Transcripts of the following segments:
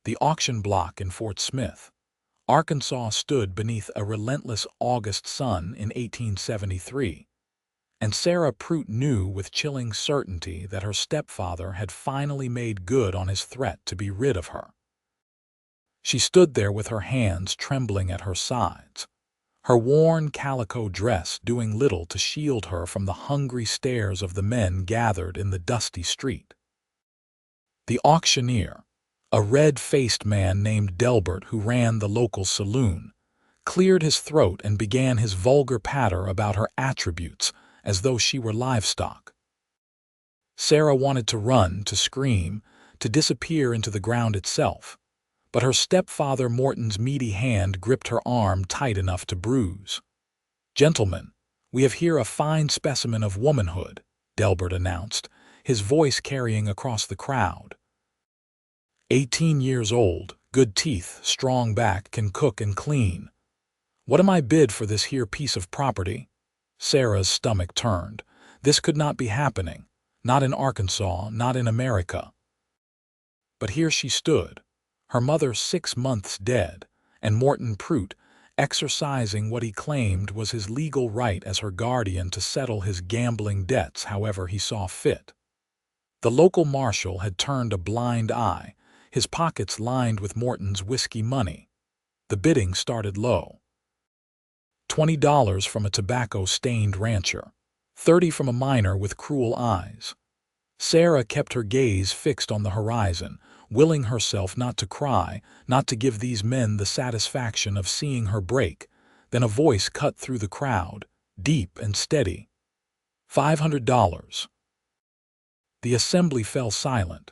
The auction block in Fort Smith, Arkansas stood beneath a relentless August sun in 1873, and Sarah Pruitt knew with chilling certainty that her stepfather had finally made good on his threat to be rid of her. She stood there with her hands trembling at her sides, her worn calico dress doing little to shield her from the hungry stares of the men gathered in the dusty street. The auctioneer, a red-faced man named Delbert who ran the local saloon, cleared his throat and began his vulgar patter about her attributes as though she were livestock. Sarah wanted to run, to scream, to disappear into the ground itself, but her stepfather Morton's meaty hand gripped her arm tight enough to bruise. "Gentlemen, we have here a fine specimen of womanhood," Delbert announced, his voice carrying across the crowd. 18 years old, good teeth, strong back, can cook and clean. What am I bid for this here piece of property? Sarah's stomach turned. This could not be happening. Not in Arkansas, not in America. But here she stood, her mother 6 months dead, and Morton Pruitt exercising what he claimed was his legal right as her guardian to settle his gambling debts however he saw fit. The local marshal had turned a blind eye, his pockets lined with Morton's whiskey money. The bidding started low. $20 from a tobacco-stained rancher, 30 from a miner with cruel eyes. Sarah kept her gaze fixed on the horizon, willing herself not to cry, not to give these men the satisfaction of seeing her break. Then a voice cut through the crowd, deep and steady. $500. The assembly fell silent.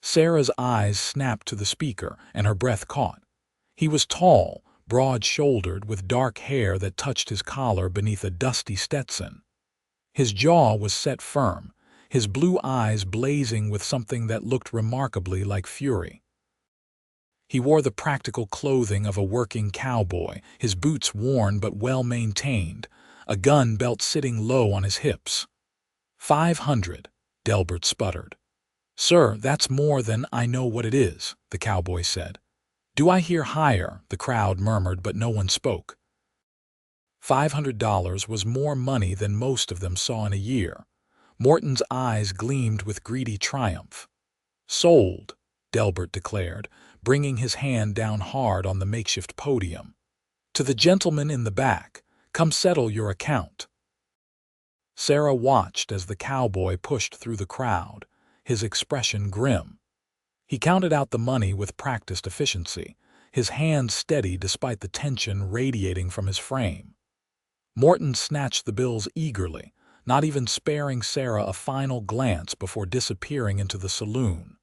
Sarah's eyes snapped to the speaker, and her breath caught. He was tall, broad-shouldered, with dark hair that touched his collar beneath a dusty Stetson. His jaw was set firm, his blue eyes blazing with something that looked remarkably like fury. He wore the practical clothing of a working cowboy, his boots worn but well-maintained, a gun belt sitting low on his hips. 500, Delbert sputtered. "Sir, that's more than I know what it is," the cowboy said. "Do I hear higher?" the crowd murmured, but no one spoke. $500 was more money than most of them saw in a year. Morton's eyes gleamed with greedy triumph. "Sold," Delbert declared, bringing his hand down hard on the makeshift podium. "To the gentleman in the back, come settle your account." Sarah watched as the cowboy pushed through the crowd, his expression grim. He counted out the money with practiced efficiency, his hands steady despite the tension radiating from his frame. Morton snatched the bills eagerly, not even sparing Sarah a final glance before disappearing into the saloon.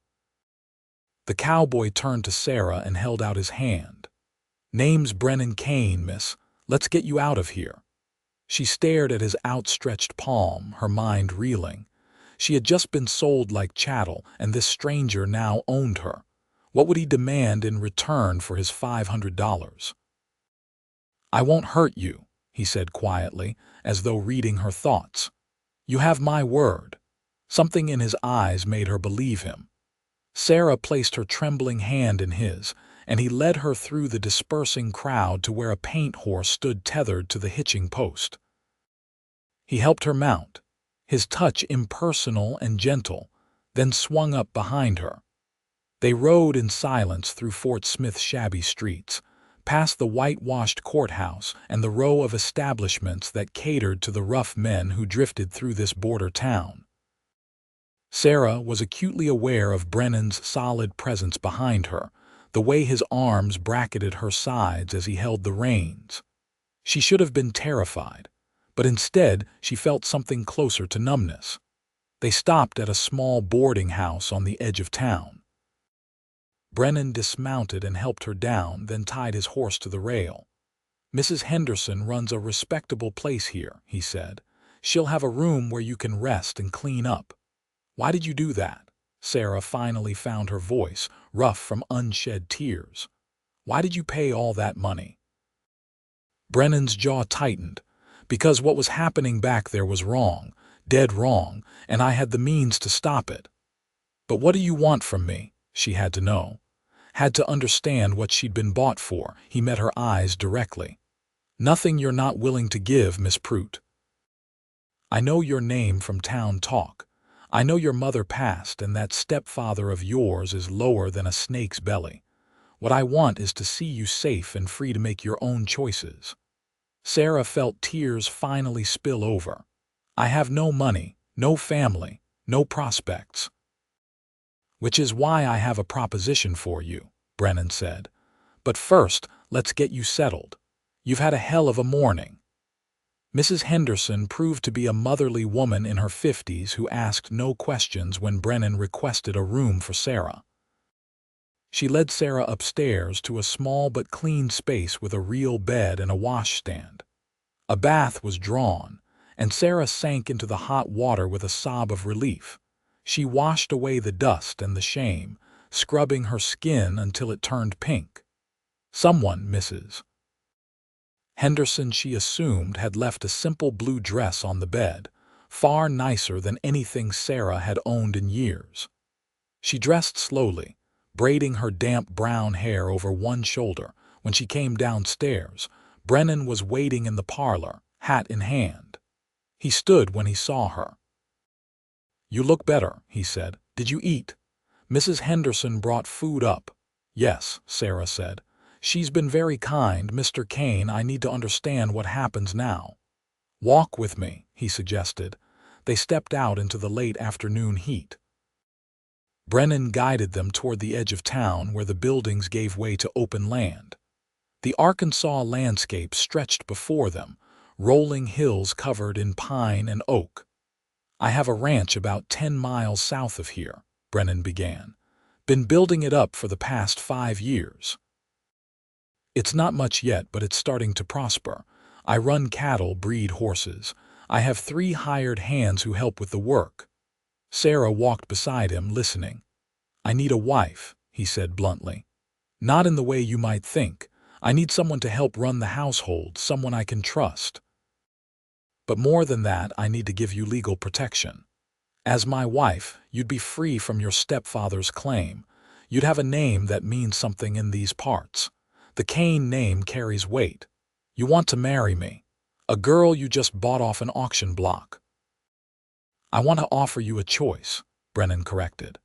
The cowboy turned to Sarah and held out his hand. "Name's Brennan Kane, miss. Let's get you out of here." She stared at his outstretched palm, her mind reeling. She had just been sold like chattel, and this stranger now owned her. What would he demand in return for his $500? "I won't hurt you," he said quietly, as though reading her thoughts. "You have my word." Something in his eyes made her believe him. Sarah placed her trembling hand in his, and he led her through the dispersing crowd to where a paint horse stood tethered to the hitching post. He helped her mount, his touch impersonal and gentle, then swung up behind her. They rode in silence through Fort Smith's shabby streets, past the whitewashed courthouse and the row of establishments that catered to the rough men who drifted through this border town. Sarah was acutely aware of Brennan's solid presence behind her, the way his arms bracketed her sides as he held the reins. She should have been terrified, but instead she felt something closer to numbness. They stopped at a small boarding house on the edge of town. Brennan dismounted and helped her down, then tied his horse to the rail. "Mrs. Henderson runs a respectable place here," he said. "She'll have a room where you can rest and clean up." "Why did you do that?" Sarah finally found her voice, rough from unshed tears. "Why did you pay all that money?" Brennan's jaw tightened. "Because what was happening back there was wrong, dead wrong, and I had the means to stop it." "But what do you want from me?" she had to know. Had to understand what she'd been bought for. He met her eyes directly. "Nothing you're not willing to give, Miss Pruitt. I know your name from town talk. I know your mother passed, and that stepfather of yours is lower than a snake's belly. What I want is to see you safe and free to make your own choices." Sarah felt tears finally spill over. "I have no money, no family, no prospects." "Which is why I have a proposition for you," Brennan said. "But first, let's get you settled. You've had a hell of a morning." Mrs. Henderson proved to be a motherly woman in her 50s who asked no questions when Brennan requested a room for Sarah. She led Sarah upstairs to a small but clean space with a real bed and a washstand. A bath was drawn, and Sarah sank into the hot water with a sob of relief. She washed away the dust and the shame, scrubbing her skin until it turned pink. Someone, Mrs. Henderson, she assumed, had left a simple blue dress on the bed, far nicer than anything Sarah had owned in years. She dressed slowly, braiding her damp brown hair over one shoulder. When she came downstairs, Brennan was waiting in the parlor, hat in hand. He stood when he saw her. "You look better," he said. "Did you eat?" Mrs. Henderson brought food up. "Yes," Sarah said. "She's been very kind, Mr. Kane. I need to understand what happens now." "Walk with me," he suggested. They stepped out into the late afternoon heat. Brennan guided them toward the edge of town where the buildings gave way to open land. The Arkansas landscape stretched before them, rolling hills covered in pine and oak. "I have a ranch about 10 miles south of here," Brennan began. "Been building it up for the past 5 years. It's not much yet, but it's starting to prosper. I run cattle, breed horses. I have 3 hired hands who help with the work." Sarah walked beside him, listening. "I need a wife," he said bluntly. "Not in the way you might think. I need someone to help run the household, someone I can trust. But more than that, I need to give you legal protection. As my wife, you'd be free from your stepfather's claim. You'd have a name that means something in these parts. The Kane name carries weight. You want to marry me, a girl you just bought off an auction block." "I want to offer you a choice," Brennan corrected.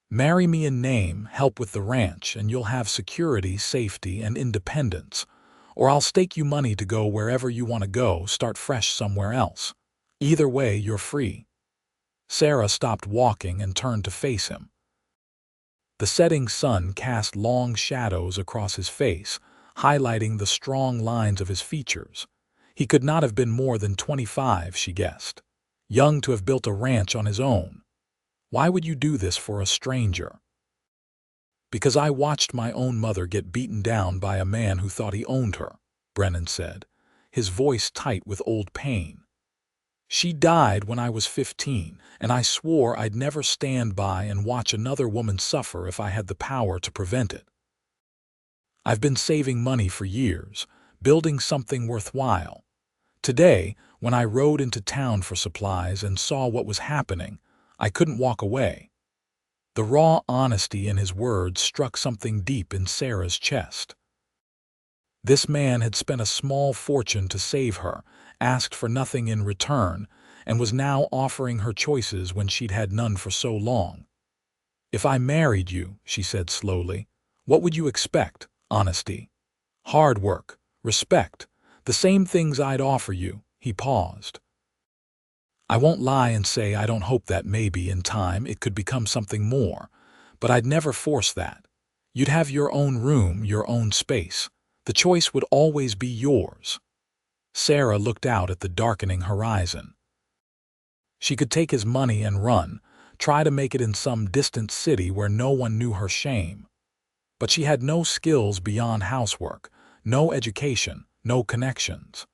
"Marry me in name, help with the ranch, and you'll have security, safety, and independence. Or I'll stake you money to go wherever you want to go, start fresh somewhere else. Either way, you're free." Sarah stopped walking and turned to face him. The setting sun cast long shadows across his face, highlighting the strong lines of his features. He could not have been more than 25, she guessed. Young to have built a ranch on his own. "Why would you do this for a stranger?" "Because I watched my own mother get beaten down by a man who thought he owned her," Brennan said, his voice tight with old pain. "She died when I was 15, and I swore I'd never stand by and watch another woman suffer if I had the power to prevent it. I've been saving money for years, building something worthwhile. Today, when I rode into town for supplies and saw what was happening, I couldn't walk away." The raw honesty in his words struck something deep in Sarah's chest. This man had spent a small fortune to save her, asked for nothing in return, and was now offering her choices when she'd had none for so long. "If I married you," she said slowly, "what would you expect? Honesty, hard work, respect, the same things I'd offer you." He paused. "I won't lie and say I don't hope that maybe in time it could become something more, but I'd never force that. You'd have your own room, your own space. The choice would always be yours." Sarah looked out at the darkening horizon. She could take his money and run, try to make it in some distant city where no one knew her shame. But she had no skills beyond housework, no education, no connections.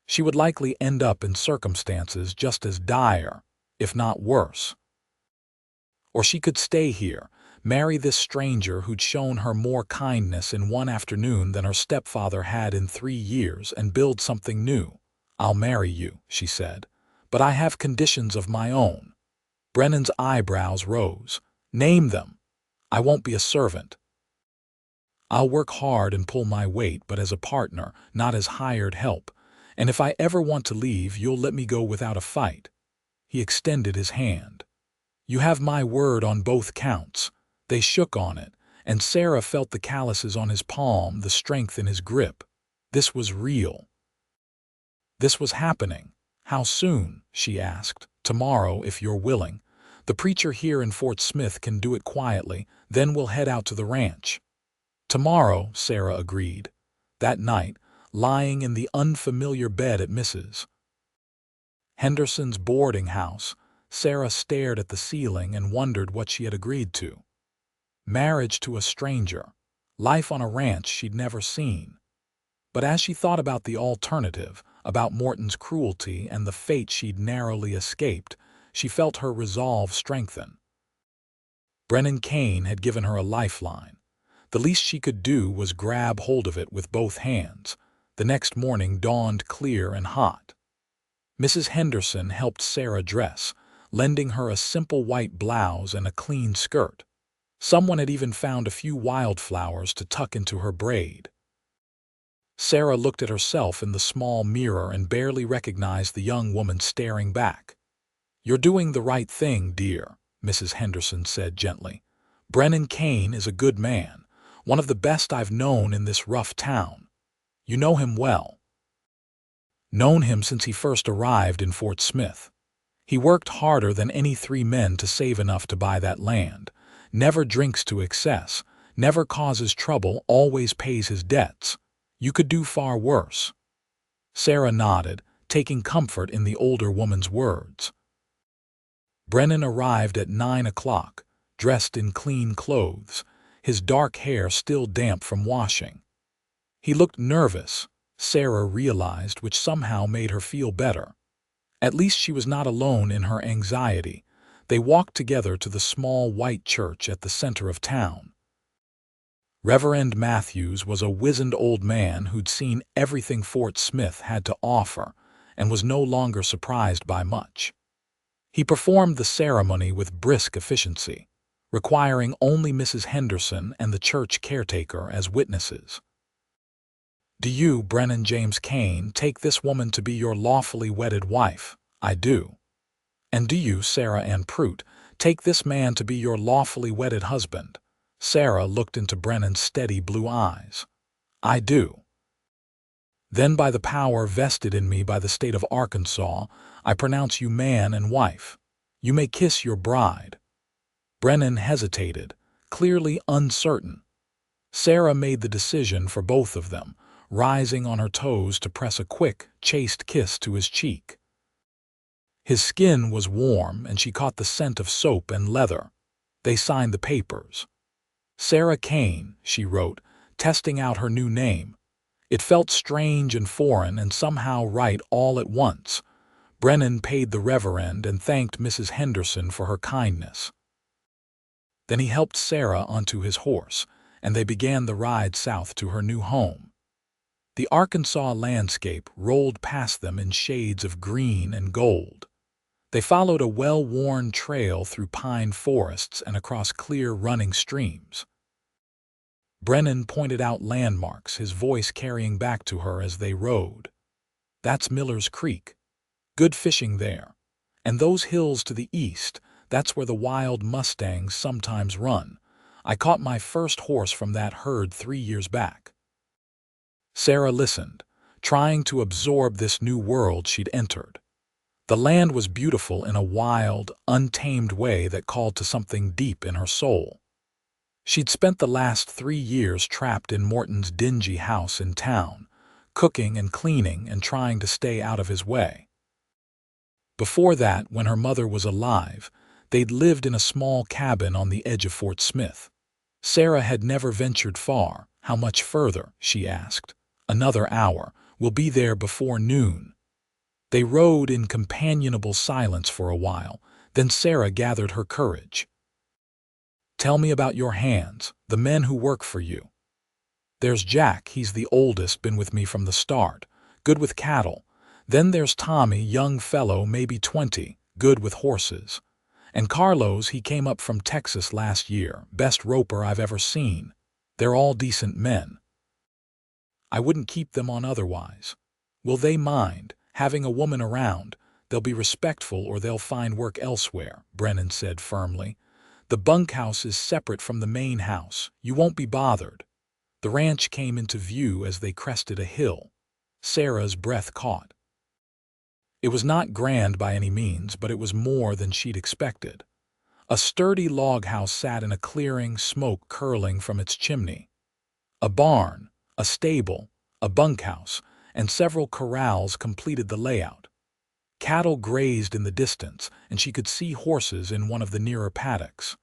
She would likely end up in circumstances just as dire, if not worse. Or she could stay here, marry this stranger who'd shown her more kindness in one afternoon than her stepfather had in 3 years, and build something new. "I'll marry you," she said, "but I have conditions of my own." Brennan's eyebrows rose. "Name them." "I won't be a servant." I'll work hard and pull my weight, but as a partner, not as hired help. And if I ever want to leave, you'll let me go without a fight." He extended his hand. "You have my word on both counts." They shook on it, and Sarah felt the calluses on his palm, the strength in his grip. This was real. This was happening. "How soon?" she asked. "Tomorrow, if you're willing. The preacher here in Fort Smith can do it quietly, then we'll head out to the ranch." "Tomorrow," Sarah agreed. That night, lying in the unfamiliar bed at Mrs. Henderson's boarding house, Sarah stared at the ceiling and wondered what she had agreed to. Marriage to a stranger, life on a ranch she'd never seen. But as she thought about the alternative, about Morton's cruelty and the fate she'd narrowly escaped, she felt her resolve strengthen. Brennan Kane had given her a lifeline. The least she could do was grab hold of it with both hands. The next morning dawned clear and hot. Mrs. Henderson helped Sarah dress, lending her a simple white blouse and a clean skirt. Someone had even found a few wildflowers to tuck into her braid. Sarah looked at herself in the small mirror and barely recognized the young woman staring back. "You're doing the right thing, dear," Mrs. Henderson said gently. "Brennan Kane is a good man, one of the best I've known in this rough town. You know him well." "Known him since he first arrived in Fort Smith. He worked harder than any 3 men to save enough to buy that land, never drinks to excess, never causes trouble, always pays his debts. You could do far worse." Sarah nodded, taking comfort in the older woman's words. Brennan arrived at 9 o'clock, dressed in clean clothes, his dark hair still damp from washing. He looked nervous, Sarah realized, which somehow made her feel better. At least she was not alone in her anxiety. They walked together to the small white church at the center of town. Reverend Matthews was a wizened old man who'd seen everything Fort Smith had to offer and was no longer surprised by much. He performed the ceremony with brisk efficiency, requiring only Mrs. Henderson and the church caretaker as witnesses. "Do you, Brennan James Kane, take this woman to be your lawfully wedded wife?" "I do." "And do you, Sarah Ann Pruitt, take this man to be your lawfully wedded husband?" Sarah looked into Brennan's steady blue eyes. "I do." "Then by the power vested in me by the state of Arkansas, I pronounce you man and wife. You may kiss your bride." Brennan hesitated, clearly uncertain. Sarah made the decision for both of them, rising on her toes to press a quick, chaste kiss to his cheek. His skin was warm, and she caught the scent of soap and leather. They signed the papers. "Sarah Kane," she wrote, testing out her new name. It felt strange and foreign and somehow right all at once. Brennan paid the reverend and thanked Mrs. Henderson for her kindness. Then he helped Sarah onto his horse, and they began the ride south to her new home. The Arkansas landscape rolled past them in shades of green and gold. They followed a well-worn trail through pine forests and across clear running streams. Brennan pointed out landmarks, his voice carrying back to her as they rode. "That's Miller's Creek. Good fishing there. And those hills to the east, that's where the wild mustangs sometimes run. I caught my first horse from that herd 3 years back." Sarah listened, trying to absorb this new world she'd entered. The land was beautiful in a wild, untamed way that called to something deep in her soul. She'd spent the last 3 years trapped in Morton's dingy house in town, cooking and cleaning and trying to stay out of his way. Before that, when her mother was alive, they'd lived in a small cabin on the edge of Fort Smith. Sarah had never ventured far. "How much further?" she asked. "Another hour. We'll be there before noon." They rode in companionable silence for a while, then Sarah gathered her courage. "Tell me about your hands, the men who work for you." "There's Jack, he's the oldest, been with me from the start, good with cattle. Then there's Tommy, young fellow, maybe 20, good with horses. And Carlos, he came up from Texas last year, best roper I've ever seen." They're all decent men. I wouldn't keep them on otherwise. Will they mind having a woman around? They'll be respectful or they'll find work elsewhere, Brennan said firmly. The bunkhouse is separate from the main house. You won't be bothered. The ranch came into view as they crested a hill. Sarah's breath caught. It was not grand by any means, but it was more than she'd expected. A sturdy log house sat in a clearing, smoke curling from its chimney. A barn, a stable, a bunkhouse, and several corrals completed the layout. Cattle grazed in the distance, and she could see horses in one of the nearer paddocks.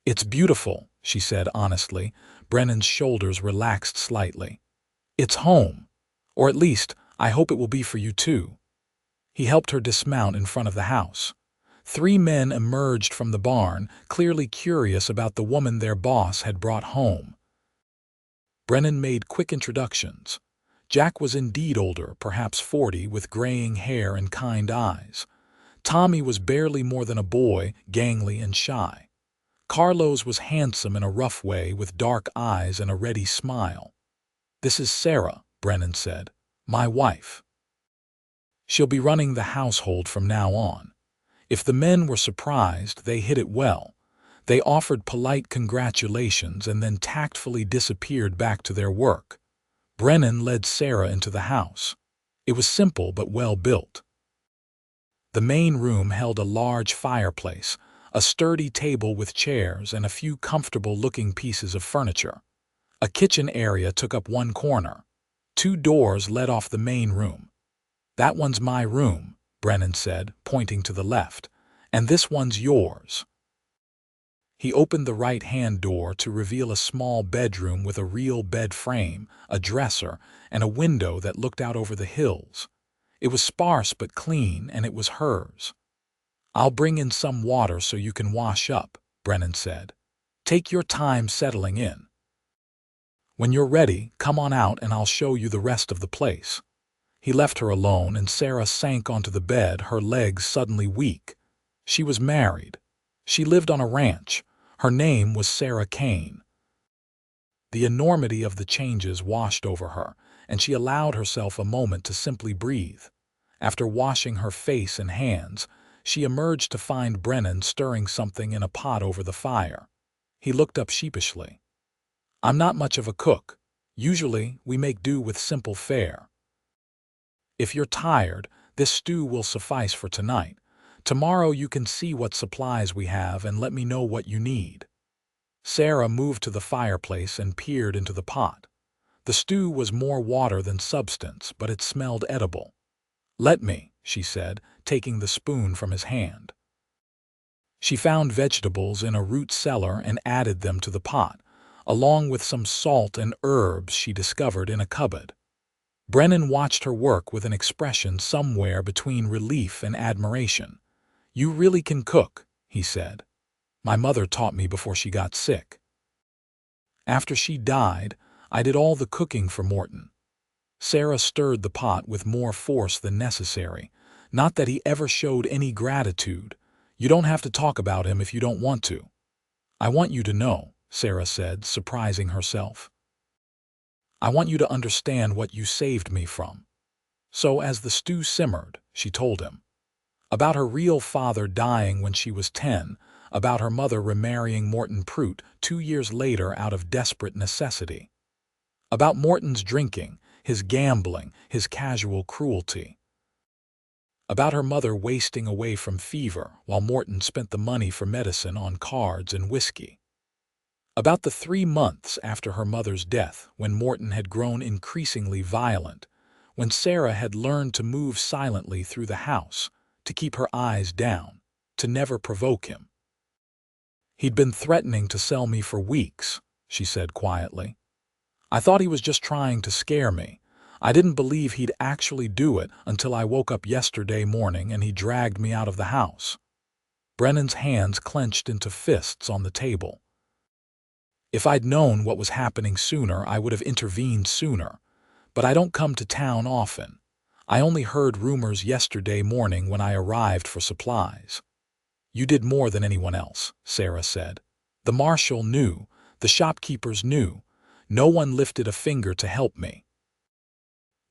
"It's beautiful," she said honestly. Brennan's shoulders relaxed slightly. "It's home. Or at least, I hope it will be for you too." He helped her dismount in front of the house. 3 men emerged from the barn, clearly curious about the woman their boss had brought home. Brennan made quick introductions. Jack was indeed older, perhaps 40, with graying hair and kind eyes. Tommy was barely more than a boy, gangly and shy. Carlos was handsome in a rough way, with dark eyes and a ready smile. "This is Sarah," Brennan said. "My wife. She'll be running the household from now on." If the men were surprised, they hid it well. They offered polite congratulations and then tactfully disappeared back to their work. Brennan led Sarah into the house. It was simple but well built. The main room held a large fireplace, a sturdy table with chairs, and a few comfortable-looking pieces of furniture. A kitchen area took up one corner. 2 doors led off the main room. "That one's my room," Brennan said, pointing to the left, "and this one's yours." He opened the right-hand door to reveal a small bedroom with a real bed frame, a dresser, and a window that looked out over the hills. It was sparse but clean, and it was hers. "I'll bring in some water so you can wash up," Brennan said. "Take your time settling in. When you're ready, come on out and I'll show you the rest of the place." He left her alone, and Sarah sank onto the bed, her legs suddenly weak. She was married. She lived on a ranch. Her name was Sarah Kane. The enormity of the changes washed over her, and she allowed herself a moment to simply breathe. After washing her face and hands, she emerged to find Brennan stirring something in a pot over the fire. He looked up sheepishly. "I'm not much of a cook. Usually, we make do with simple fare. If you're tired, this stew will suffice for tonight. Tomorrow you can see what supplies we have and let me know what you need." Sarah moved to the fireplace and peered into the pot. The stew was more water than substance, but it smelled edible. "Let me," she said, taking the spoon from his hand. She found vegetables in a root cellar and added them to the pot, along with some salt and herbs she discovered in a cupboard. Brennan watched her work with an expression somewhere between relief and admiration. "You really can cook," he said. "My mother taught me before she got sick. After she died, I did all the cooking for Morton." Sarah stirred the pot with more force than necessary. "Not that he ever showed any gratitude. You don't have to talk about him if you don't want to." "I want you to know," Sarah said, surprising herself. "I want you to understand what you saved me from." So as the stew simmered, she told him. About her real father dying when she was 10, about her mother remarrying Morton Pruitt 2 years later out of desperate necessity. About Morton's drinking, his gambling, his casual cruelty. About her mother wasting away from fever while Morton spent the money for medicine on cards and whiskey. About the 3 months after her mother's death, when Morton had grown increasingly violent, when Sarah had learned to move silently through the house, to keep her eyes down, to never provoke him. "He'd been threatening to sell me for weeks," she said quietly. "I thought he was just trying to scare me. I didn't believe he'd actually do it until I woke up yesterday morning and he dragged me out of the house." Brennan's hands clenched into fists on the table. "If I'd known what was happening sooner, I would have intervened sooner. But I don't come to town often. I only heard rumors yesterday morning when I arrived for supplies." "You did more than anyone else," Sarah said. "The marshal knew. The shopkeepers knew. No one lifted a finger to help me.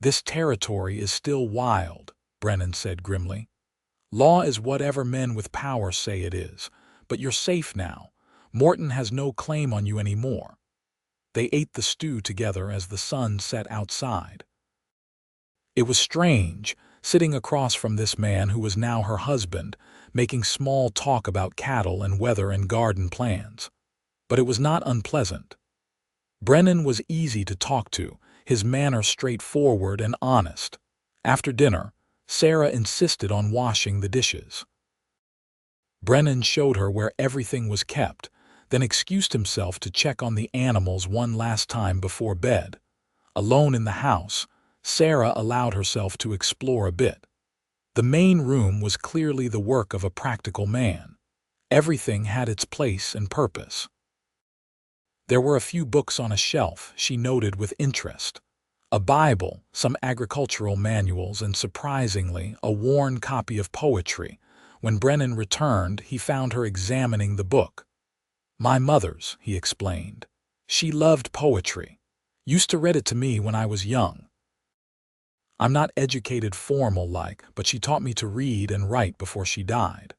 This territory is still wild, Brennan said grimly. Law is whatever men with power say it is, but you're safe now. Morton has no claim on you anymore. They ate the stew together as the sun set outside. It was strange, sitting across from this man who was now her husband, making small talk about cattle and weather and garden plans. But it was not unpleasant. Brennan was easy to talk to, his manner straightforward and honest. After dinner, Sarah insisted on washing the dishes. Brennan showed her where everything was kept, then excused himself to check on the animals one last time before bed. Alone in the house, Sarah allowed herself to explore a bit. The main room was clearly the work of a practical man. Everything had its place and purpose. There were a few books on a shelf she noted with interest. A Bible, some agricultural manuals, and surprisingly, a worn copy of poetry. When Brennan returned, he found her examining the book. "My mother's," he explained. "She loved poetry. Used to read it to me when I was young. I'm not educated formal-like, but she taught me to read and write before she died."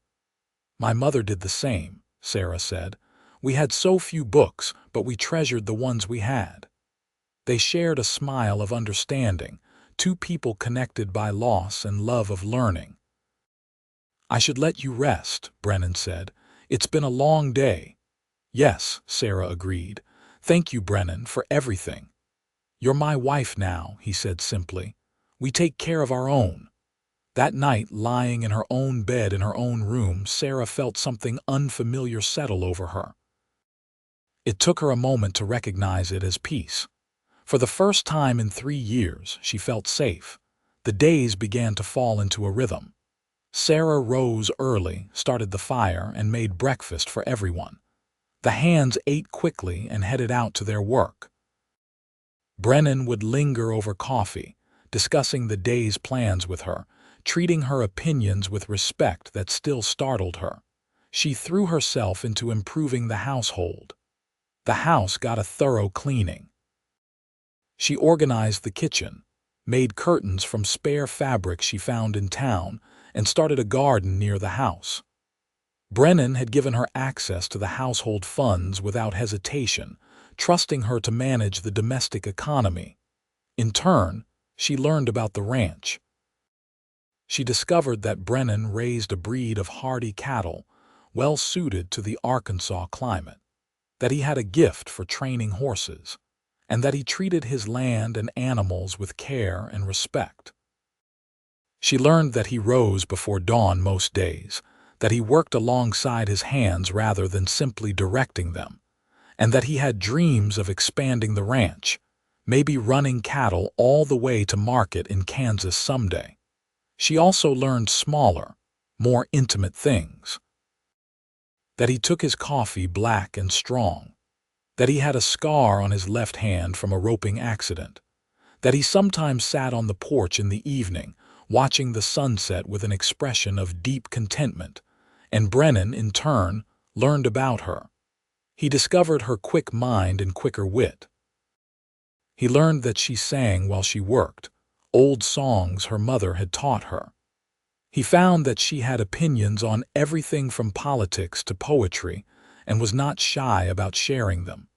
"My mother did the same," Sarah said. "We had so few books, but we treasured the ones we had." They shared a smile of understanding, two people connected by loss and love of learning. "I should let you rest," Brennan said. "It's been a long day." "Yes," Sarah agreed. "Thank you, Brennan, for everything." "You're my wife now," he said simply. "We take care of our own." That night, lying in her own bed in her own room, Sarah felt something unfamiliar settle over her. It took her a moment to recognize it as peace. For the first time in 3 years, she felt safe. The days began to fall into a rhythm. Sarah rose early, started the fire, and made breakfast for everyone. The hands ate quickly and headed out to their work. Brennan would linger over coffee, discussing the day's plans with her, treating her opinions with respect that still startled her. She threw herself into improving the household. The house got a thorough cleaning. She organized the kitchen, made curtains from spare fabric she found in town, and started a garden near the house. Brennan had given her access to the household funds without hesitation, trusting her to manage the domestic economy. In turn, she learned about the ranch. She discovered that Brennan raised a breed of hardy cattle, well suited to the Arkansas climate, that he had a gift for training horses, and that he treated his land and animals with care and respect. She learned that he rose before dawn most days, that he worked alongside his hands rather than simply directing them, and that he had dreams of expanding the ranch, maybe running cattle all the way to market in Kansas someday. She also learned smaller, more intimate things. That he took his coffee black and strong, that he had a scar on his left hand from a roping accident, that he sometimes sat on the porch in the evening, watching the sunset with an expression of deep contentment, and Brennan, in turn, learned about her. He discovered her quick mind and quicker wit. He learned that she sang while she worked, old songs her mother had taught her. He found that she had opinions on everything from politics to poetry, and was not shy about sharing them.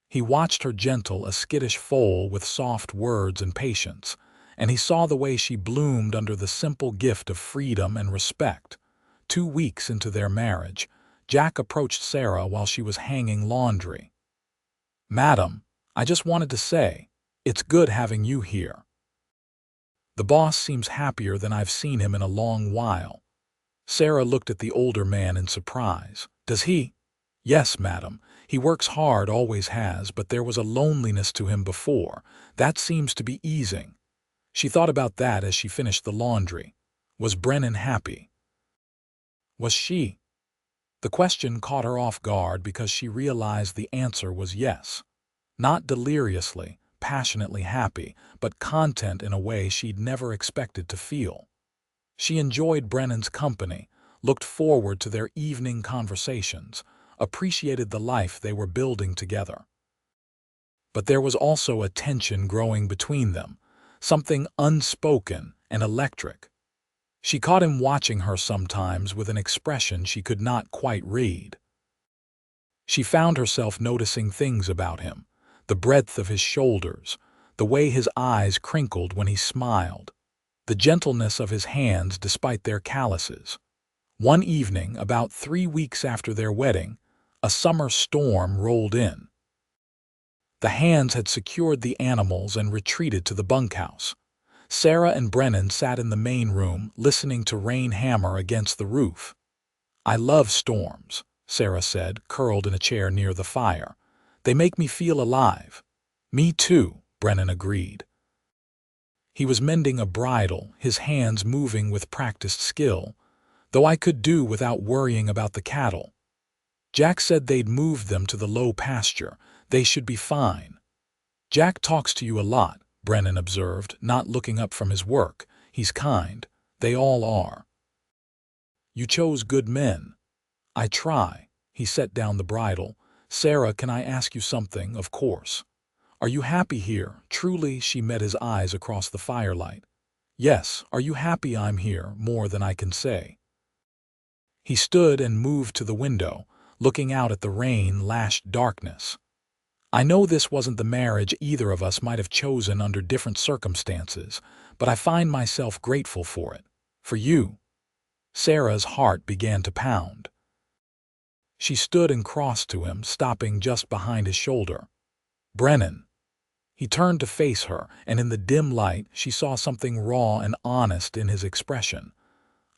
He watched her gentle a skittish foal with soft words and patience, and he saw the way she bloomed under the simple gift of freedom and respect. 2 weeks into their marriage, Jack approached Sarah while she was hanging laundry. "Madam, I just wanted to say, it's good having you here. The boss seems happier than I've seen him in a long while." Sarah looked at the older man in surprise. "Does he?" "Yes, madam. He works hard, always has, but there was a loneliness to him before. That seems to be easing." She thought about that as she finished the laundry. Was Brennan happy? Was she? The question caught her off guard because she realized the answer was yes. Not deliriously, passionately happy, but content in a way she'd never expected to feel. She enjoyed Brennan's company, looked forward to their evening conversations, appreciated the life they were building together. But there was also a tension growing between them, something unspoken and electric. She caught him watching her sometimes with an expression she could not quite read. She found herself noticing things about him, the breadth of his shoulders, the way his eyes crinkled when he smiled, the gentleness of his hands despite their calluses. One evening, about 3 weeks after their wedding, a summer storm rolled in. The hands had secured the animals and retreated to the bunkhouse. Sarah and Brennan sat in the main room, listening to rain hammer against the roof. "I love storms," Sarah said, curled in a chair near the fire. "They make me feel alive." "Me too," Brennan agreed. He was mending a bridle, his hands moving with practiced skill, though I could do without worrying about the cattle. "Jack said they'd moved them to the low pasture. They should be fine." "Jack talks to you a lot," Brennan observed, not looking up from his work. "He's kind. They all are." "You chose good men." "I try." He set down the bridle. "Sarah, can I ask you something?" "Of course." "Are you happy here?" Truly, she met his eyes across the firelight. "Yes. Are you happy I'm here?" "More than I can say." He stood and moved to the window, looking out at the rain-lashed darkness. "I know this wasn't the marriage either of us might have chosen under different circumstances, but I find myself grateful for it. For you." Sarah's heart began to pound. She stood and crossed to him, stopping just behind his shoulder. "Brennan." He turned to face her, and in the dim light she saw something raw and honest in his expression.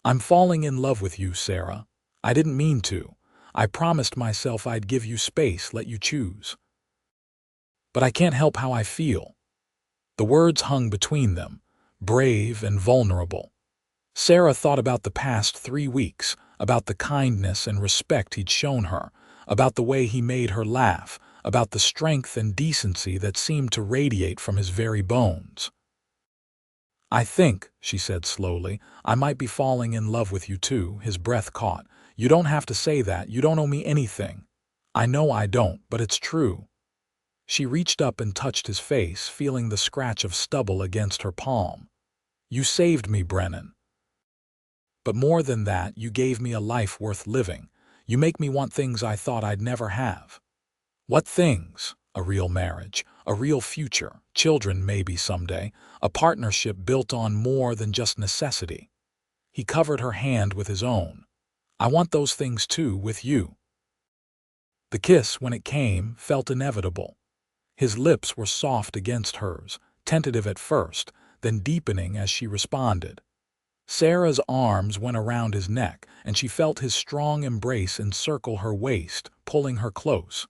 "I'm falling in love with you, Sarah. I didn't mean to. I promised myself I'd give you space, let you choose. But I can't help how I feel." The words hung between them, brave and vulnerable. Sarah thought about the past 3 weeks, about the kindness and respect he'd shown her, about the way he made her laugh, about the strength and decency that seemed to radiate from his very bones. "I think," she said slowly, "I might be falling in love with you too." His breath caught. "You don't have to say that. You don't owe me anything." "I know I don't, but it's true." She reached up and touched his face, feeling the scratch of stubble against her palm. "You saved me, Brennan. But more than that, you gave me a life worth living. You make me want things I thought I'd never have." "What things?" "A real marriage, a real future, children maybe someday, a partnership built on more than just necessity." He covered her hand with his own. "I want those things too, with you." The kiss, when it came, felt inevitable. His lips were soft against hers, tentative at first, then deepening as she responded. Sarah's arms went around his neck, and she felt his strong embrace encircle her waist, pulling her close.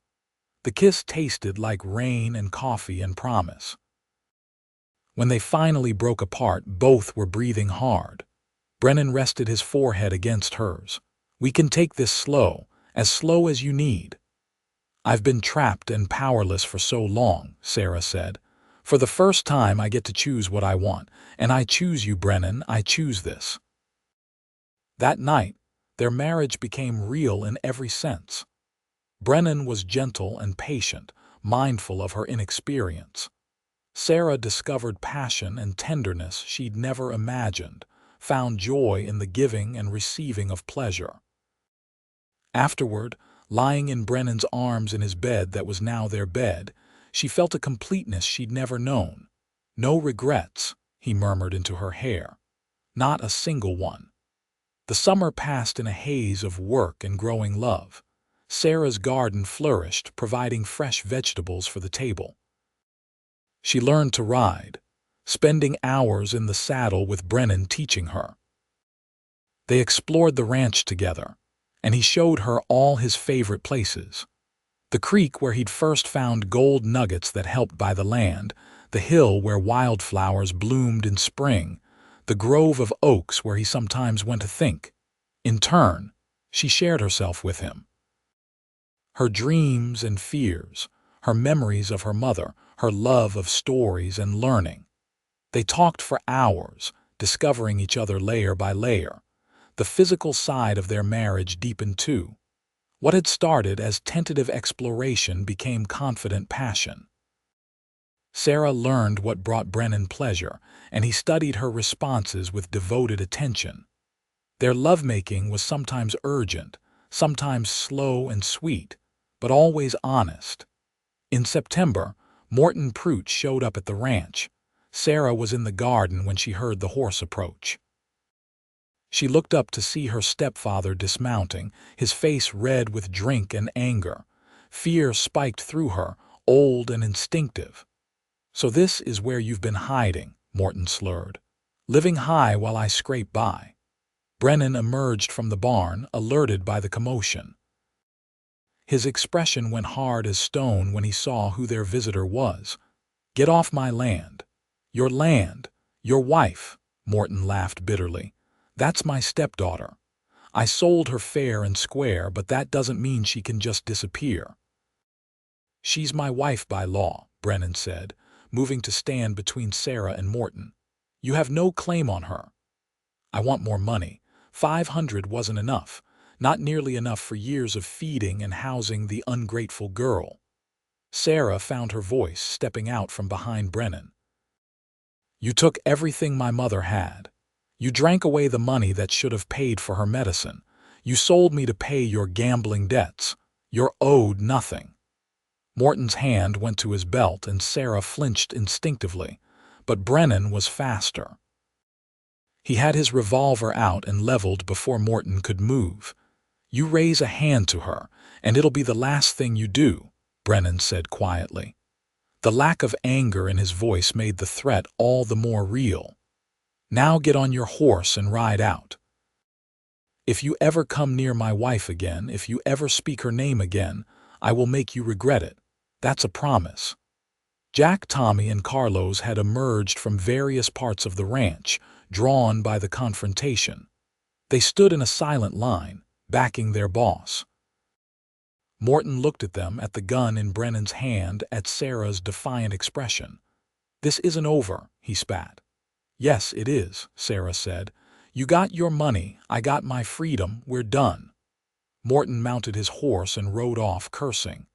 The kiss tasted like rain and coffee and promise. When they finally broke apart, both were breathing hard. Brennan rested his forehead against hers. "We can take this slow as you need." "I've been trapped and powerless for so long," Sarah said. "For the first time I get to choose what I want, and I choose you, Brennan. I choose this." That night, their marriage became real in every sense. Brennan was gentle and patient, mindful of her inexperience. Sarah discovered passion and tenderness she'd never imagined, found joy in the giving and receiving of pleasure. Afterward, lying in Brennan's arms in his bed that was now their bed, she felt a completeness she'd never known. "No regrets," he murmured into her hair. "Not a single one." The summer passed in a haze of work and growing love. Sarah's garden flourished, providing fresh vegetables for the table. She learned to ride, spending hours in the saddle with Brennan teaching her. They explored the ranch together, and he showed her all his favorite places. The creek where he'd first found gold nuggets that helped buy the land, the hill where wildflowers bloomed in spring, the grove of oaks where he sometimes went to think. In turn, she shared herself with him. Her dreams and fears, her memories of her mother, her love of stories and learning. They talked for hours, discovering each other layer by layer. The physical side of their marriage deepened too. What had started as tentative exploration became confident passion. Sarah learned what brought Brennan pleasure, and he studied her responses with devoted attention. Their lovemaking was sometimes urgent, sometimes slow and sweet, but always honest. In September, Morton Pruitt showed up at the ranch. Sarah was in the garden when she heard the horse approach. She looked up to see her stepfather dismounting, his face red with drink and anger. Fear spiked through her, old and instinctive. "So this is where you've been hiding," Morton slurred. "Living high while I scrape by." Brennan emerged from the barn, alerted by the commotion. His expression went hard as stone when he saw who their visitor was. "Get off my land." "Your land, your wife," Morton laughed bitterly. "That's my stepdaughter. I sold her fair and square, but that doesn't mean she can just disappear." "She's my wife by law," Brennan said, moving to stand between Sarah and Morton. "You have no claim on her." "I want more money. 500 wasn't enough. Not nearly enough for years of feeding and housing the ungrateful girl." Sarah found her voice, stepping out from behind Brennan. "You took everything my mother had. You drank away the money that should have paid for her medicine. You sold me to pay your gambling debts. You're owed nothing." Morton's hand went to his belt and Sarah flinched instinctively, but Brennan was faster. He had his revolver out and leveled before Morton could move. "You raise a hand to her, and it'll be the last thing you do," Brennan said quietly. The lack of anger in his voice made the threat all the more real. "Now get on your horse and ride out. If you ever come near my wife again, if you ever speak her name again, I will make you regret it. That's a promise." Jack, Tommy, and Carlos had emerged from various parts of the ranch, drawn by the confrontation. They stood in a silent line, backing their boss. Morton looked at them, at the gun in Brennan's hand, at Sarah's defiant expression. "This isn't over," he spat. "Yes, it is," Sarah said. "You got your money, I got my freedom, we're done." Morton mounted his horse and rode off, cursing.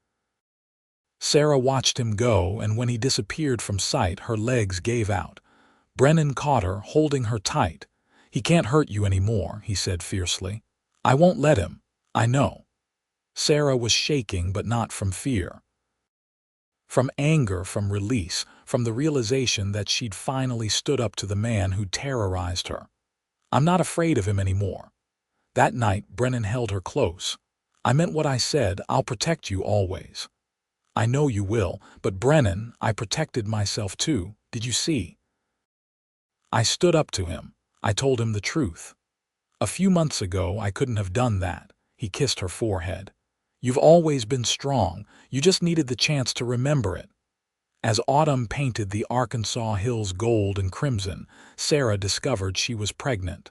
Sarah watched him go, and when he disappeared from sight, her legs gave out. Brennan caught her, holding her tight. "He can't hurt you anymore," he said fiercely. "I won't let him. I know." Sarah was shaking, but not from fear. From anger, from release, from the realization that she'd finally stood up to the man who terrorized her. "I'm not afraid of him anymore." That night, Brennan held her close. "I meant what I said. I'll protect you always." "I know you will, but Brennan, I protected myself too. Did you see? I stood up to him. I told him the truth. A few months ago, I couldn't have done that." He kissed her forehead. "You've always been strong. You just needed the chance to remember it." As autumn painted the Arkansas hills gold and crimson, Sarah discovered she was pregnant.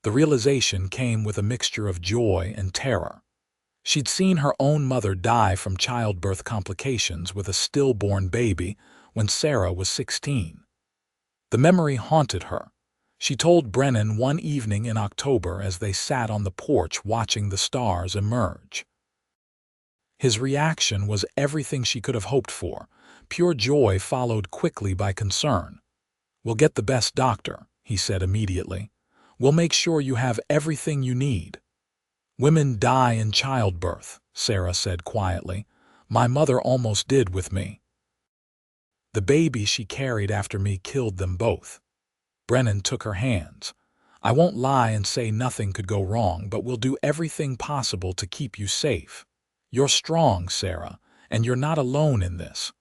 The realization came with a mixture of joy and terror. She'd seen her own mother die from childbirth complications with a stillborn baby when Sarah was 16. The memory haunted her. She told Brennan one evening in October as they sat on the porch watching the stars emerge. His reaction was everything she could have hoped for. Pure joy followed quickly by concern. "We'll get the best doctor," he said immediately. "We'll make sure you have everything you need." "Women die in childbirth," Sarah said quietly. "My mother almost did with me. The baby she carried after me killed them both." Brennan took her hands. "I won't lie and say nothing could go wrong, but we'll do everything possible to keep you safe. You're strong, Sarah, and you're not alone in this."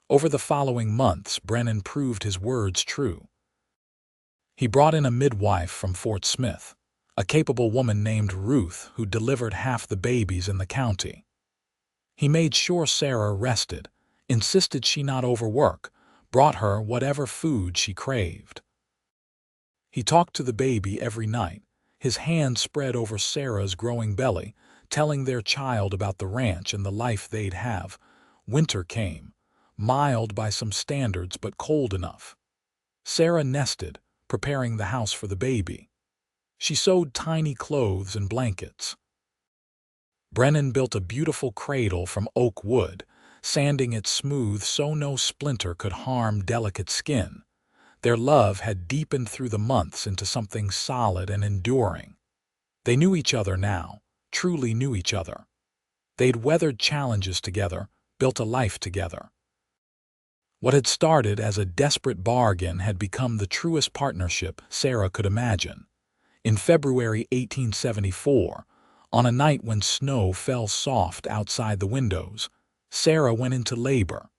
Over the following months, Brennan proved his words true. He brought in a midwife from Fort Smith, a capable woman named Ruth who delivered half the babies in the county. He made sure Sarah rested, insisted she not overwork, brought her whatever food she craved. He talked to the baby every night, his hand spread over Sarah's growing belly, telling their child about the ranch and the life they'd have. Winter came, mild by some standards but cold enough. Sarah nested, preparing the house for the baby. She sewed tiny clothes and blankets. Brennan built a beautiful cradle from oak wood, sanding it smooth so no splinter could harm delicate skin. Their love had deepened through the months into something solid and enduring. They knew each other now, truly knew each other. They'd weathered challenges together, built a life together. What had started as a desperate bargain had become the truest partnership Sarah could imagine. In February 1874, on a night when snow fell soft outside the windows, Sarah went into labor.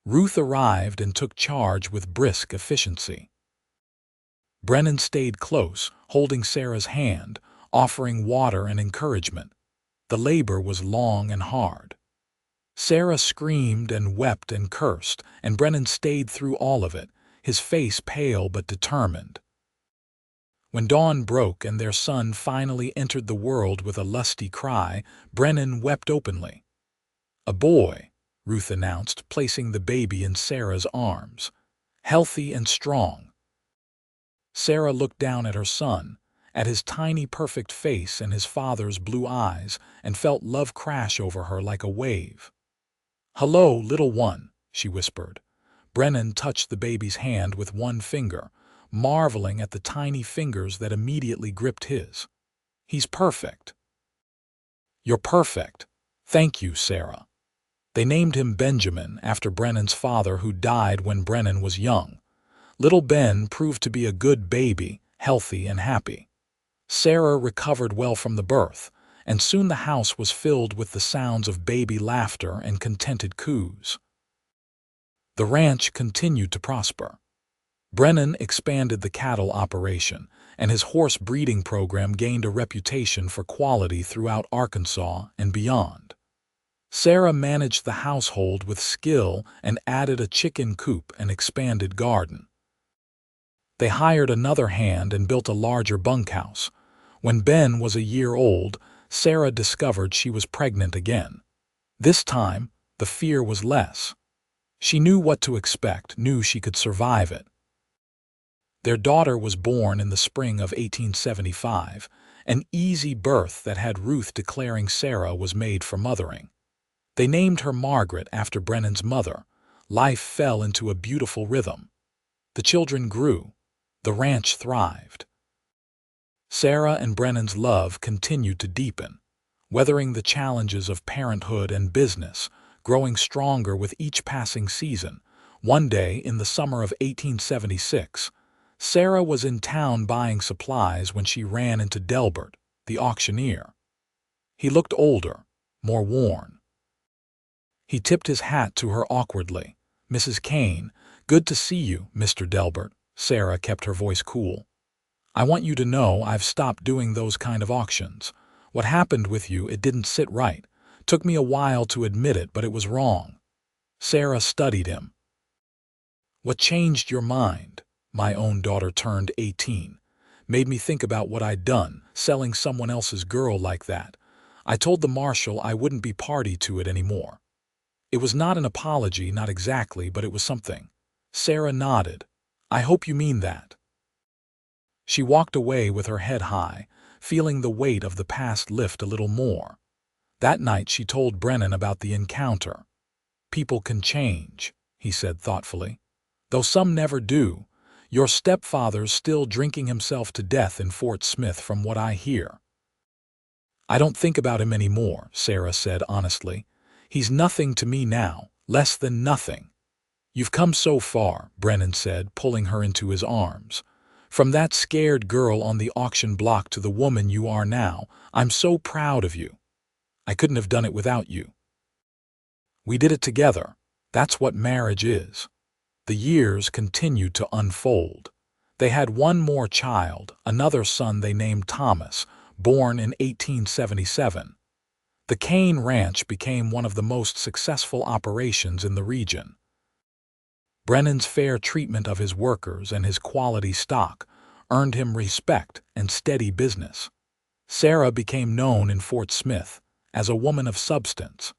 Ruth arrived and took charge with brisk efficiency. Brennan stayed close, holding Sarah's hand, offering water and encouragement. The labor was long and hard. Sarah screamed and wept and cursed, and Brennan stayed through all of it, his face pale but determined. When dawn broke and their son finally entered the world with a lusty cry, Brennan wept openly. "A boy," Ruth announced, placing the baby in Sarah's arms. "Healthy and strong." Sarah looked down at her son, at his tiny perfect face and his father's blue eyes, and felt love crash over her like a wave. "Hello, little one," she whispered. Brennan touched the baby's hand with one finger, marveling at the tiny fingers that immediately gripped his. "He's perfect." "You're perfect. Thank you, Sarah." They named him Benjamin after Brennan's father, who died when Brennan was young. Little Ben proved to be a good baby, healthy and happy. Sarah recovered well from the birth, and soon the house was filled with the sounds of baby laughter and contented coos. The ranch continued to prosper. Brennan expanded the cattle operation, and his horse breeding program gained a reputation for quality throughout Arkansas and beyond. Sarah managed the household with skill and added a chicken coop and expanded garden. They hired another hand and built a larger bunkhouse. When Ben was a year old, Sarah discovered she was pregnant again. This time, the fear was less. She knew what to expect, knew she could survive it. Their daughter was born in the spring of 1875, an easy birth that had Ruth declaring Sarah was made for mothering. They named her Margaret after Brennan's mother. Life fell into a beautiful rhythm. The children grew. The ranch thrived. Sarah and Brennan's love continued to deepen, weathering the challenges of parenthood and business, growing stronger with each passing season. One day in the summer of 1876, Sarah was in town buying supplies when she ran into Delbert, the auctioneer. He looked older, more worn. He tipped his hat to her awkwardly. "Mrs. Kane, good to see you, Mr. Delbert." Sarah kept her voice cool. "I want you to know I've stopped doing those kind of auctions. What happened with you, it didn't sit right. Took me a while to admit it, but it was wrong." Sarah studied him. "What changed your mind?" "My own daughter turned 18. Made me think about what I'd done, selling someone else's girl like that. I told the marshal I wouldn't be party to it anymore." It was not an apology, not exactly, but it was something. Sarah nodded. "I hope you mean that." She walked away with her head high, feeling the weight of the past lift a little more. That night she told Brennan about the encounter. "People can change," he said thoughtfully. "Though some never do. Your stepfather's still drinking himself to death in Fort Smith from what I hear." "I don't think about him anymore," Sarah said honestly. "He's nothing to me now, less than nothing." "You've come so far," Brennan said, pulling her into his arms. "From that scared girl on the auction block to the woman you are now. I'm so proud of you. I couldn't have done it without you. We did it together. That's what marriage is." The years continued to unfold. They had one more child, another son they named Thomas, born in 1877. The Kane Ranch became one of the most successful operations in the region. Brennan's fair treatment of his workers and his quality stock earned him respect and steady business. Sarah became known in Fort Smith as a woman of substance.